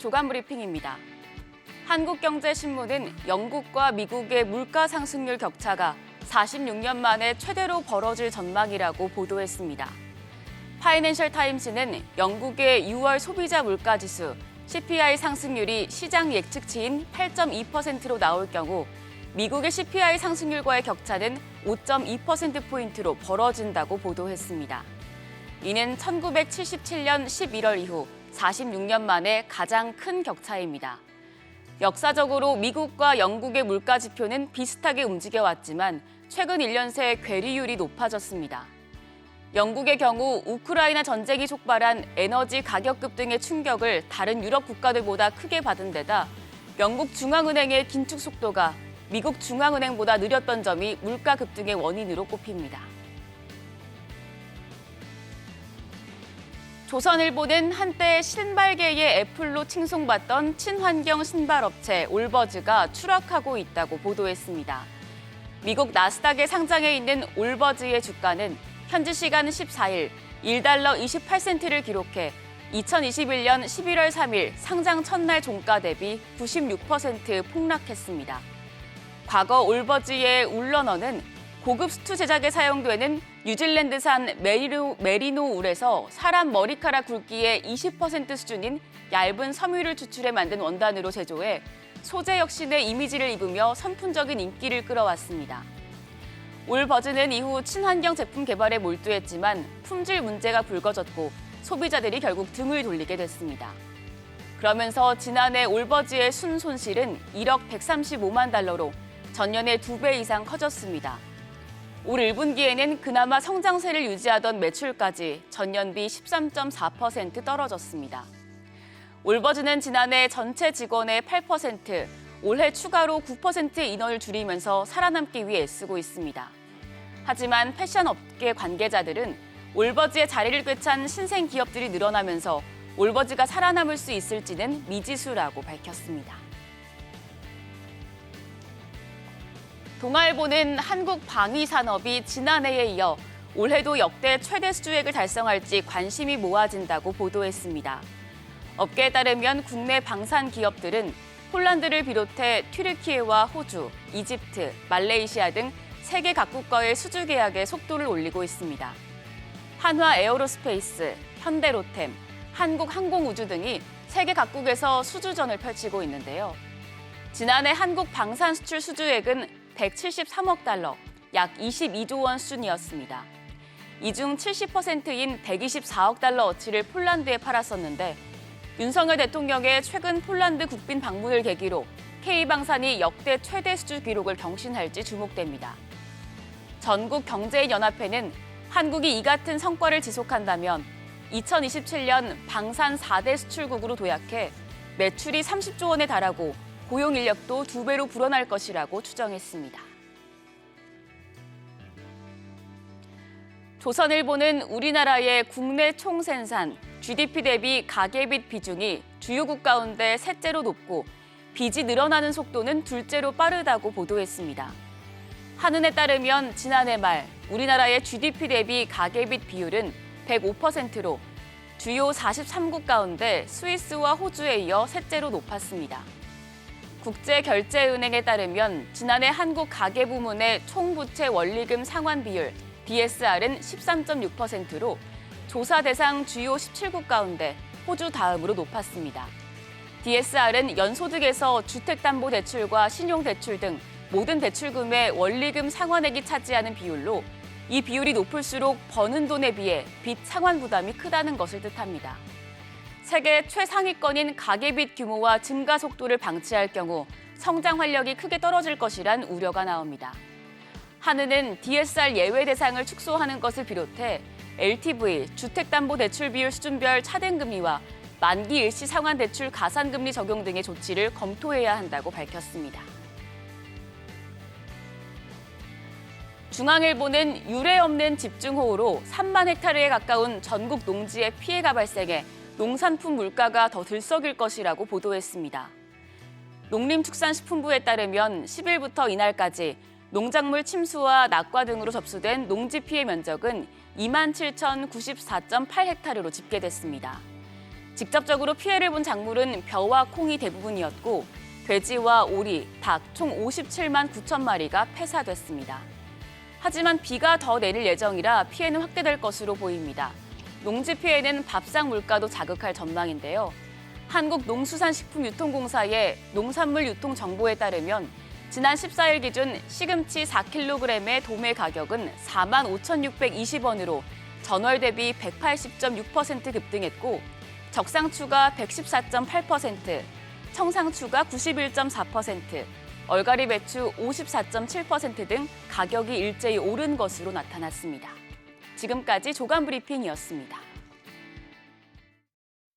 조간 브리핑입니다. 한국경제신문은 영국과 미국의 물가 상승률 격차가 46년 만에 최대로 벌어질 전망이라고 보도했습니다. 파이낸셜 타임스는 영국의 6월 소비자 물가지수 CPI 상승률이 시장 예측치인 8.2%로 나올 경우 미국의 CPI 상승률과의 격차는 5.2%포인트로 벌어진다고 보도했습니다. 이는 1977년 11월 이후 46년 만에 가장 큰 격차입니다. 역사적으로 미국과 영국의 물가 지표는 비슷하게 움직여왔지만 최근 1년 새 괴리율이 높아졌습니다. 영국의 경우 우크라이나 전쟁이 촉발한 에너지 가격 급등의 충격을 다른 유럽 국가들보다 크게 받은 데다 영국 중앙은행의 긴축 속도가 미국 중앙은행보다 느렸던 점이 물가 급등의 원인으로 꼽힙니다. 조선일보는 한때 신발계의 애플로 칭송받던 친환경 신발업체 올버즈가 추락하고 있다고 보도했습니다. 미국 나스닥에 상장해 있는 올버즈의 주가는 현지 시간 14일 1달러 28센트를 기록해 2021년 11월 3일 상장 첫날 종가 대비 96% 폭락했습니다. 과거 올버즈의 울러너는 고급 수트 제작에 사용되는 뉴질랜드산 메리노 울에서 사람 머리카락 굵기의 20% 수준인 얇은 섬유를 추출해 만든 원단으로 제조해 소재 혁신의 이미지를 입으며 선풍적인 인기를 끌어왔습니다. 올버즈는 이후 친환경 제품 개발에 몰두했지만 품질 문제가 불거졌고 소비자들이 결국 등을 돌리게 됐습니다. 그러면서 지난해 올버즈의 순손실은 1억 135만 달러로 전년의 2배 이상 커졌습니다. 올 1분기에는 그나마 성장세를 유지하던 매출까지 전년비 13.4% 떨어졌습니다. 올버즈는 지난해 전체 직원의 8%, 올해 추가로 9%의 인원을 줄이면서 살아남기 위해 애쓰고 있습니다. 하지만 패션 업계 관계자들은 올버즈의 자리를 꿰찬 신생 기업들이 늘어나면서 올버즈가 살아남을 수 있을지는 미지수라고 밝혔습니다. 동아일보는 한국 방위 산업이 지난해에 이어 올해도 역대 최대 수주액을 달성할지 관심이 모아진다고 보도했습니다. 업계에 따르면 국내 방산 기업들은 폴란드를 비롯해 튀르키예와 호주, 이집트, 말레이시아 등 세계 각국과의 수주 계약에 속도를 올리고 있습니다. 한화 에어로스페이스, 현대로템, 한국항공우주 등이 세계 각국에서 수주전을 펼치고 있는데요. 지난해 한국 방산 수출 수주액은 173억 달러, 약 22조 원 수준이었습니다. 이 중 70%인 124억 달러 어치를 폴란드에 팔았었는데 윤석열 대통령의 최근 폴란드 국빈 방문을 계기로 K방산이 역대 최대 수주 기록을 경신할지 주목됩니다. 전국경제인연합회는 한국이 이 같은 성과를 지속한다면 2027년 방산 4대 수출국으로 도약해 매출이 30조 원에 달하고 고용 인력도 2배로 불어날 것이라고 추정했습니다. 조선일보는 우리나라의 국내 총생산, GDP 대비 가계빚 비중이 주요국 가운데 셋째로 높고 빚이 늘어나는 속도는 둘째로 빠르다고 보도했습니다. 한은에 따르면 지난해 말 우리나라의 GDP 대비 가계빚 비율은 105%로 주요 43국 가운데 스위스와 호주에 이어 셋째로 높았습니다. 국제결제은행에 따르면 지난해 한국 가계부문의 총부채 원리금 상환 비율 DSR은 13.6%로 조사 대상 주요 17국 가운데 호주 다음으로 높았습니다. DSR은 연소득에서 주택담보대출과 신용대출 등 모든 대출금의 원리금 상환액이 차지하는 비율로 이 비율이 높을수록 버는 돈에 비해 빚 상환 부담이 크다는 것을 뜻합니다. 세계 최상위권인 가계빚 규모와 증가 속도를 방치할 경우 성장 활력이 크게 떨어질 것이란 우려가 나옵니다. 한은은 DSR 예외 대상을 축소하는 것을 비롯해 LTV, 주택담보대출 비율 수준별 차등금리와 만기 일시 상환 대출 가산금리 적용 등의 조치를 검토해야 한다고 밝혔습니다. 중앙일보는 유례 없는 집중호우로 3만 헥타르에 가까운 전국 농지에 피해가 발생해 농산품 물가가 더 들썩일 것이라고 보도했습니다. 농림축산식품부에 따르면 10일부터 이날까지 농작물 침수와 낙과 등으로 접수된 농지 피해 면적은 27,094.8헥타르로 집계됐습니다. 직접적으로 피해를 본 작물은 벼와 콩이 대부분이었고 돼지와 오리, 닭 총 57만 9천 마리가 폐사됐습니다. 하지만 비가 더 내릴 예정이라 피해는 확대될 것으로 보입니다. 농지 피해는 밥상 물가도 자극할 전망인데요. 한국농수산식품유통공사의 농산물 유통 정보에 따르면 지난 14일 기준 시금치 4kg의 도매 가격은 45,620원으로 전월 대비 180.6% 급등했고 적상추가 114.8%, 청상추가 91.4%, 얼갈이 배추 54.7% 등 가격이 일제히 오른 것으로 나타났습니다. 지금까지 조간 브리핑이었습니다.